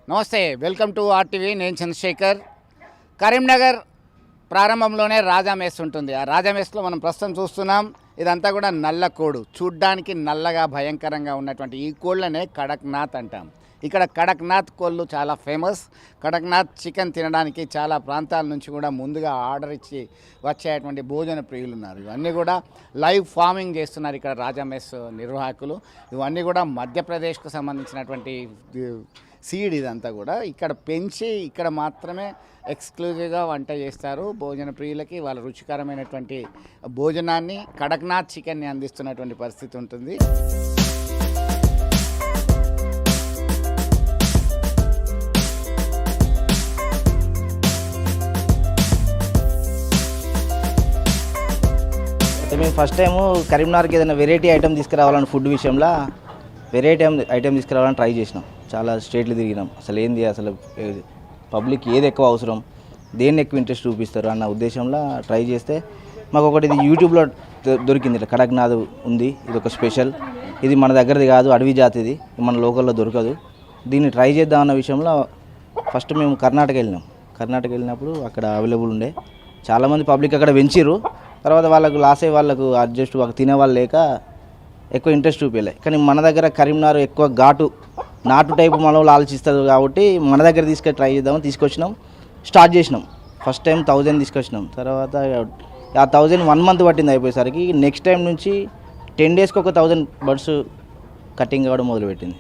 నమస్తే, welcome to RTV. నేను చంద్రశేఖర్. కరీంనగర్ ప్రారంభంలోనే రాజా మెస్ ఉంటుంది. ఆ రాజా మెస్లో మనం ప్రస్తుతం చూస్తున్నాం. ఇదంతా కూడా నల్ల కోడు, చూడ్డానికి నల్లగా భయంకరంగా ఉన్నటువంటి ఈ కోళ్ళనే కడక్నాథ్ అంటాం. ఇక్కడ కడక్నాథ్ కోళ్ళు చాలా ఫేమస్. కడక్నాథ్ చికెన్ తినడానికి చాలా ప్రాంతాల నుంచి కూడా ముందుగా ఆర్డర్ ఇచ్చి వచ్చేటువంటి భోజన ప్రియులు ఉన్నారు. ఇవన్నీ కూడా లైవ్ ఫార్మింగ్ చేస్తున్నారు ఇక్కడ రాజా మెస్ నిర్వాహకులు. ఇవన్నీ కూడా మధ్యప్రదేశ్కు సంబంధించినటువంటి సీడ్. ఇదంతా కూడా ఇక్కడ పెంచి ఇక్కడ మాత్రమే ఎక్స్క్లూజివ్గా వంట చేస్తారు. భోజన ప్రియులకి వాళ్ళ రుచికరమైనటువంటి భోజనాన్ని, కడక్నాథ్ చికెన్ని అందిస్తున్నటువంటి పరిస్థితి ఉంటుంది. అయితే మేము ఫస్ట్ టైము కరీంనగర్కి ఏదైనా వెరైటీ ఐటమ్ తీసుకురావాలని ఫుడ్ విషయంలో వెరైటీ ఐటమ్ తీసుకురావాలని ట్రై చేసినాం. చాలా స్టేట్లు తిరిగినాం. అసలు పబ్లిక్ ఏది ఎక్కువ అవసరం, దేన్ని ఎక్కువ ఇంట్రెస్ట్ చూపిస్తారు అన్న ఉద్దేశంలో ట్రై చేస్తే మాకు ఒకటి ఇది యూట్యూబ్లో దొరికింది. ఇట్లా కడక్నాథ్ ఉంది, ఇది ఒక స్పెషల్, ఇది మన దగ్గరది కాదు, అడవి జాతిది, మన లోకల్లో దొరకదు, దీన్ని ట్రై చేద్దామన్న విషయంలో ఫస్ట్ మేము కర్ణాటక వెళ్ళినప్పుడు అక్కడ అవైలబుల్ ఉండే చాలామంది పబ్లిక్ అక్కడ పెంచిర్రు. తర్వాత వాళ్ళకు లాస్ అయ్యి వాళ్ళకు అడ్జస్ట్ తినేవాళ్ళు లేక ఎక్కువ ఇంట్రెస్ట్ చూపించలే. కానీ మన దగ్గర కరీంనగర్ ఎక్కువ ఘాటు నాటు టైపు మనం ఆలోచిస్తారు కాబట్టి మన దగ్గర ట్రై చేద్దామని తీసుకొచ్చినాం. స్టార్ట్ చేసినాం. ఫస్ట్ టైం 1000 తీసుకొచ్చినాం. తర్వాత ఆ 1000 1 మంత్ పట్టింది అయిపోయేసరికి. నెక్స్ట్ టైం నుంచి 10 డేస్కి ఒక 1000 బర్డ్స్ కటింగ్ కావడం మొదలుపెట్టింది.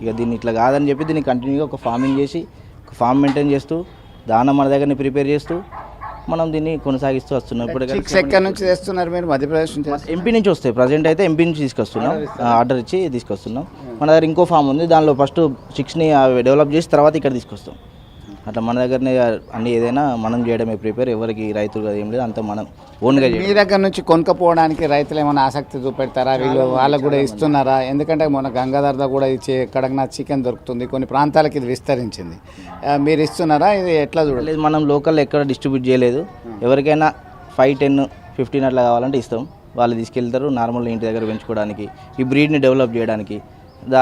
ఇక దీన్ని ఇట్లా కాదని చెప్పి దీన్ని కంటిన్యూగా ఒక ఫార్మింగ్ చేసి ఒక ఫామ్ మెయింటైన్ చేస్తూ దాన మన దగ్గరని ప్రిపేర్ చేస్తూ మనం దీన్ని కొనసాగిస్తూ వస్తున్నాం. ఇప్పుడు ఎక్కడి నుంచి తెస్తున్నారు మీరు? మధ్యప్రదేశ్ నుంచి? ఎంపీ నుంచి వస్తాయి. ప్రజెంట్ అయితే ఎంపీ నుంచి తీసుకొస్తున్నాం, ఆర్డర్ ఇచ్చి తీసుకొస్తున్నాం. మన దగ్గర ఇంకో ఫామ్ ఉంది, దానిలో ఫస్ట్ చిక్స్ని డెవలప్ చేసి తర్వాత ఇక్కడ తీసుకొస్తాం. అట్లా మన దగ్గరనే అన్ని ఏదైనా మనం చేయడమే ప్రిపేర్. ఎవరికి రైతులు ఏం లేదు, అంతా మనం ఓన్గా. మీ దగ్గర నుంచి కొనుక్కపోవడానికి రైతులు ఏమైనా ఆసక్తి చూపెడతారా? వీళ్ళు వాళ్ళకు కూడా ఇస్తున్నారా? ఎందుకంటే మన గంగాధర్లో కూడా ఇచ్చే కడక్నాథ్ చికెన్ దొరుకుతుంది, కొన్ని ప్రాంతాలకు ఇది విస్తరించింది. మీరు ఇస్తున్నారా? ఇది ఎట్లా చూడలేదు? మనం లోకల్ ఎక్కడ డిస్ట్రిబ్యూట్ చేయలేదు. ఎవరికైనా 5, 10, 15 అట్లా కావాలంటే ఇస్తాం. వాళ్ళు తీసుకెళ్తారు నార్మల్ ఇంటి దగ్గర పెంచుకోవడానికి, ఈ బ్రీడ్ని డెవలప్ చేయడానికి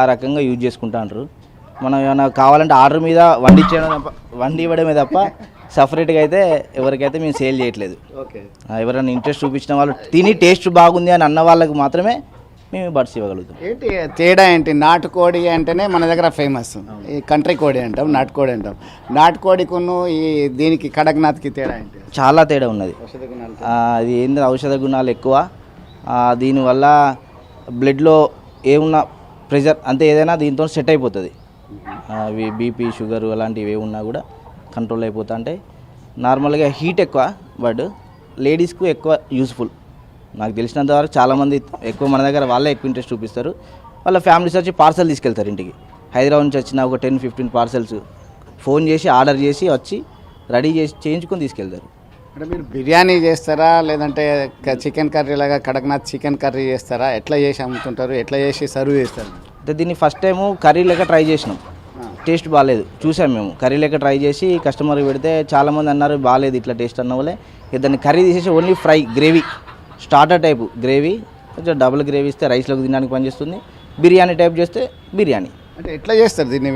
ఆ రకంగా యూజ్ చేసుకుంటా అంటారు. మనం ఏమైనా కావాలంటే ఆర్డర్ మీద వండి ఇవ్వడమే తప్ప సపరేట్గా అయితే ఎవరికైతే మేము సేల్ చేయట్లేదు. ఎవరైనా ఇంట్రెస్ట్ చూపించిన వాళ్ళు తిని టేస్ట్ బాగుంది అని అన్న వాళ్ళకి మాత్రమే మేము బర్డ్స్ ఇవ్వగలుగుతాం. ఏంటి తేడా ఏంటి? నాటుకోడి అంటేనే మన దగ్గర ఫేమస్, ఈ కంట్రీ కోడి అంటాం, నాటుకోడి అంటాం. నాటుకోడికును ఈ దీనికి కడక్నాథ్కి తేడా ఏంటి? చాలా తేడా ఉన్నది. అది ఏంటి, ఔషధ గుణాలు ఎక్కువ. దీనివల్ల బ్లడ్లో ఏమున్నా ప్రెషర్ అంతే ఏదైనా దీంతో సెట్ అయిపోతుంది. అవి బీపీ, షుగర్ అలాంటివి ఏ ఉన్నా కూడా కంట్రోల్ అయిపోతా. అంటే నార్మల్గా హీట్ ఎక్కువ, బట్ లేడీస్కు ఎక్కువ యూస్ఫుల్. నాకు తెలిసినంత వరకు చాలామంది ఎక్కువ మన దగ్గర వాళ్ళే ఎక్కువ ఇంట్రెస్ట్ చూపిస్తారు. వాళ్ళ ఫ్యామిలీస్ వచ్చి పార్సల్ తీసుకెళ్తారు ఇంటికి. హైదరాబాద్ నుంచి వచ్చిన ఒక 10-15 పార్సల్స్ ఫోన్ చేసి ఆర్డర్ చేసి వచ్చి రెడీ చేసి చేయించుకొని తీసుకెళ్తారు. అంటే మీరు బిర్యానీ చేస్తారా, లేదంటే చికెన్ కర్రీ లాగా కడక్నాథ్ చికెన్ కర్రీ చేస్తారా? ఎట్లా చేసి అమ్ముతుంటారు, ఎట్లా చేసి సర్వ్ చేస్తారు? అంటే దీన్ని ఫస్ట్ టైము కర్రీ లెక్క ట్రై చేసినాం. టేస్ట్ బాగాలేదు, చూసాం మేము. కర్రీ లెక్క ట్రై చేసి కస్టమర్కి పెడితే చాలామంది అన్నారు బాగాలేదు ఇట్లా టేస్ట్ అన్న వాళ్ళే. దాన్ని కర్రీ తీసేసి only fry, gravy, starter type gravy, కొంచెం డబుల్ గ్రేవీ ఇస్తే రైస్లోకి తినడానికి పనిచేస్తుంది. బిర్యానీ టైప్ చేస్తే బిర్యానీ. అంటే ఎట్లా చేస్తారు దీన్ని?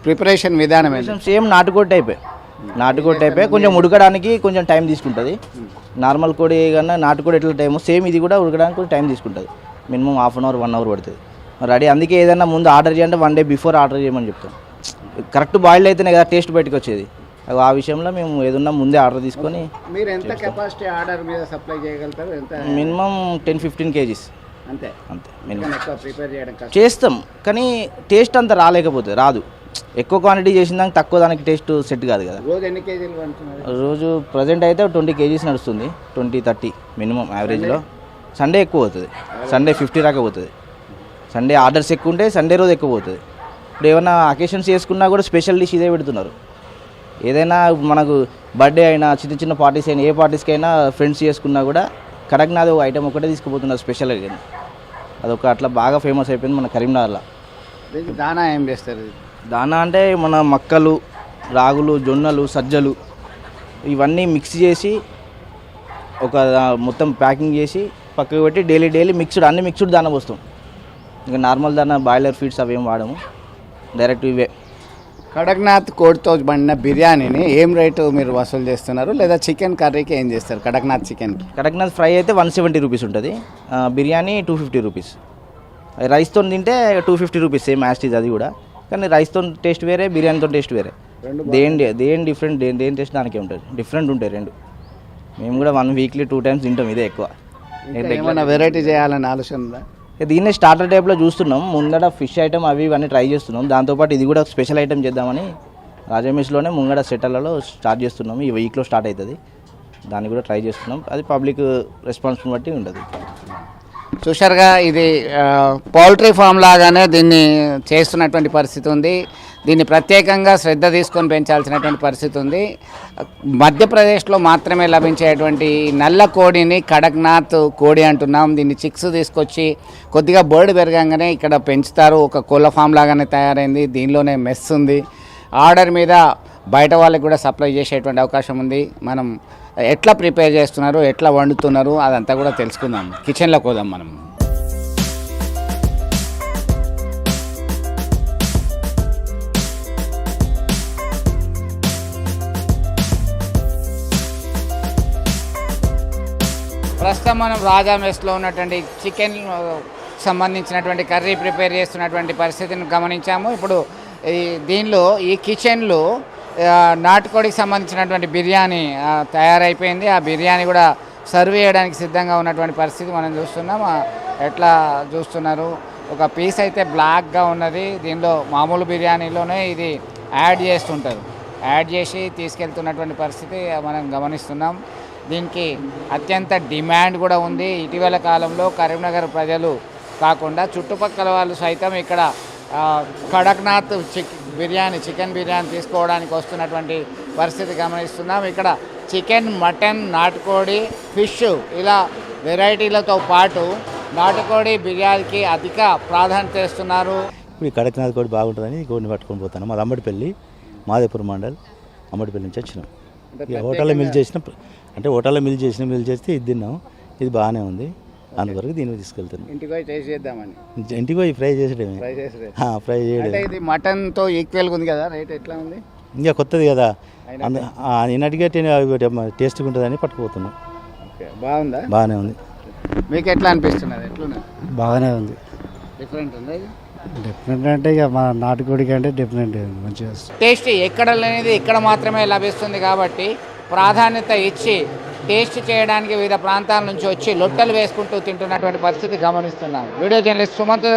ప్రిపరేషన్ విధానం సేమ్ నాటుకోడి టైపే, కొంచెం ఉడకడానికి కొంచెం టైం తీసుకుంటుంది. నార్మల్ కోడి కన్నా నాటుకోడి ఎట్లా టైము సేమ్ ఇది కూడా ఉడకడానికి కొంచెం టైం తీసుకుంటుంది. మినిమం 1/2 అవర్ 1 అవర్ పడుతుంది రెడీ. అందుకే ఏదైనా ముందు ఆర్డర్ చేయాలంటే 1 డే బిఫోర్ ఆర్డర్ చేయమని చెప్తాం. కరెక్ట్ బాయిల్డ్ అయితేనే కదా టేస్ట్ బయటకు వచ్చేది. ఆ విషయంలో మేము ఏదన్నా ముందే ఆర్డర్ తీసుకొని. మీరు ఎంత కెపాసిటీ ఆర్డర్ మీద సప్లై చేయగలుగుతారు? ఎంత? మినిమం 10-15 kgs అంతే. మినిమం ప్రిపేర్ చేయడం చేస్తాం, కానీ టేస్ట్ అంత రాదు. ఎక్కువ క్వాంటిటీ చేసిన దానికి తక్కువ దానికి టేస్ట్ సెట్ కాదు కదా. రోజు ఎన్ని కేజీలు వండుతున్నారు? రోజు ప్రజెంట్ అయితే 20 kgs నడుస్తుంది, 20-30 మినిమం యావరేజ్లో. సండే ఎక్కువ అవుతుంది, సండే 50 దాకా పోతుంది. సండే ఆర్డర్స్ ఎక్కువ ఉంటే సండే రోజు ఎక్కువ పోతుంది. ఇప్పుడు ఏమైనా అకేషన్స్ చేసుకున్నా కూడా స్పెషల్ డిష్ ఇదే పెడుతున్నారు. ఏదైనా మనకు బర్త్డే అయినా, చిన్న పార్టీస్ అయినా, ఏ పార్టీస్కైనా ఫ్రెండ్స్ చేసుకున్నా కూడా కడక్నాథ్ ఐటమ్ ఒకటే తీసుకుపోతున్నారు స్పెషల్గా. అదొక అట్లా బాగా ఫేమస్ అయిపోయింది మన కరీంనగర్లో. దానా ఏం చేస్తారు? దానా అంటే మన మక్కలు, రాగులు, జొన్నలు, సజ్జలు ఇవన్నీ మిక్స్ చేసి ఒక మొత్తం ప్యాకింగ్ చేసి పక్కకు పెట్టి డైలీ అన్ని మిక్స్డ్ దానా పోస్తాం. ఇంకా నార్మల్ దానా బాయిలర్ ఫీడ్స్ అవేం వాడము, డైరెక్ట్ ఇవే కడక్నాథ్ కోడితో బండిన బిర్యానీని ఏం రేటు మీరు వసూలు చేస్తున్నారు, లేదా చికెన్ కర్రీకి ఏం చేస్తారు కడక్నాథ్ చికెన్కి? కడక్నాథ్ ఫ్రై అయితే 170 రూపీస్ ఉంటుంది, బిర్యానీ 250 రూపీస్. రైస్తో తింటే 250 రూపీస్, సేమ్ యాస్టీజ్ అది కూడా. కానీ రైస్తో టేస్ట్ వేరే, బిర్యానీతో టేస్ట్ వేరే. దేని డిఫరెంట్, దేని టేస్ట్ దానికే ఉంటుంది, డిఫరెంట్ ఉంటాయి రెండు. మేము కూడా 1 వీక్లీ 2 టైమ్స్ తింటాం ఇదే ఎక్కువ. ఏమైనా వెరైటీ చేయాలని ఆలోచన ఉందా? దీన్నే స్టార్టర్ టైప్లో చూస్తున్నాం. ముందర ఫిష్ ఐటమ్ అవి ఇవన్నీ ట్రై చేస్తున్నాం. దాంతోపాటు ఇది కూడా స్పెషల్ ఐటమ్ చేద్దామని రాజమేష్లోనే ముంగడ సెటర్లలో స్టార్ట్ చేస్తున్నాం. ఈ వీక్లో స్టార్ట్ అవుతుంది, దాన్ని కూడా ట్రై చేస్తున్నాం. అది పబ్లిక్ రెస్పాన్స్ని బట్టి ఉంటుంది. చూశారుగా, ఇది పౌల్ట్రీ ఫామ్ లాగానే దీన్ని చేస్తున్నటువంటి పరిస్థితి ఉంది. దీన్ని ప్రత్యేకంగా శ్రద్ధ తీసుకొని పెంచాల్సినటువంటి పరిస్థితి ఉంది. మధ్యప్రదేశ్లో మాత్రమే లభించేటువంటి నల్ల కోడిని కడక్నాథ్ కోడి అంటున్నాం. దీన్ని చిక్స్ తీసుకొచ్చి కొద్దిగా బర్డ్ పెరగంగానే ఇక్కడ పెంచుతారు. ఒక కోళ్ళ ఫామ్ లాగానే తయారైంది. దీనిలోనే మెస్ ఉంది. ఆర్డర్ మీద బయట వాళ్ళకి కూడా సప్లై చేసేటువంటి అవకాశం ఉంది. మనం ఎట్లా ప్రిపేర్ చేస్తున్నారు, ఎట్లా వండుతున్నారు, అదంతా కూడా తెలుసుకుందాం. కిచెన్లోకి పోదాం మనం. ప్రస్తుతం మనం రాజా మెస్లో ఉన్నటువంటి చికెన్ సంబంధించినటువంటి కర్రీ ప్రిపేర్ చేస్తున్నటువంటి పరిస్థితిని గమనించాము. ఇప్పుడు దీనిలో ఈ కిచెన్లో నాటుకోడికి సంబంధించినటువంటి బిర్యానీ తయారైపోయింది. ఆ బిర్యానీ కూడా సర్వ్ చేయడానికి సిద్ధంగా ఉన్నటువంటి పరిస్థితి మనం చూస్తున్నాం. ఎట్లా చూస్తున్నారు, ఒక పీస్ అయితే బ్లాక్గా ఉన్నది. దీనిలో మామూలు బిర్యానీలోనే ఇది యాడ్ చేస్తుంటారు, యాడ్ చేసి తీసుకెళ్తున్నటువంటి పరిస్థితి మనం గమనిస్తున్నాం. దీనికి అత్యంత డిమాండ్ కూడా ఉంది. ఇటీవల కాలంలో కరీంనగర్ ప్రజలు కాకుండా చుట్టుపక్కల వాళ్ళు సైతం ఇక్కడ కడక్నాథ్ చికెన్ బిర్యానీ తీసుకోవడానికి వస్తున్నటువంటి పరిస్థితి గమనిస్తున్నాం. ఇక్కడ చికెన్, మటన్, నాటుకోడి, ఫిష్ ఇలా వెరైటీలతో పాటు నాటుకోడి బిర్యానీకి అధిక ప్రాధాన్యత ఇస్తున్నారు. ఇప్పుడు ఈ కడక్నాథ్ కోడి బాగుంటుందని కోడిని పట్టుకొని పోతాను. మాది అమ్మడిపల్లి, మాదేపూర్ మండల్, అమ్మడిపల్లి నుంచి వచ్చినాం. ఇక హోటల్లో మిల్ చేస్తే ఇది తిన్నాం. ఇది బాగానే ఉంది, అందువరకు దీన్ని తీసుకెళ్తాను. ఇంటికి పోయి టేస్ట్ చేద్దామని. ఇంటికి పోయి ఫ్రై చేసేయడమే. ఫ్రై చేయడం. ఇది మటన్తో ఈక్వల్గా ఉంది కదా, రేట్ ఎట్లా ఉంది? ఇంకా కొత్తది కదా, నిన్నటిగా టేస్ట్గా ఉంటుందని పట్టుకుపోతున్నాం. బాగుందా? బాగానే ఉంది. మీకు ఎట్లా అనిపిస్తున్నది? ఎట్లున్నది? బాగానే ఉంది. డిఫరెంట్ ఉంది. డిఫరెంట్ అంటే ఇక మన నాటుకోడి కంటే డిఫరెంట్ మంచిగా టేస్ట్ ఎక్కడ లేనిది ఇక్కడ మాత్రమే లభిస్తుంది కాబట్టి ప్రాధాన్యత ఇచ్చి టేస్ట్ చేయడానికి వివిధ ప్రాంతాల నుంచి వచ్చి లొట్టలు వేసుకుంటూ తింటున్నటువంటి పరిస్థితి గమనిస్తున్నాం. Video journalist Sumanth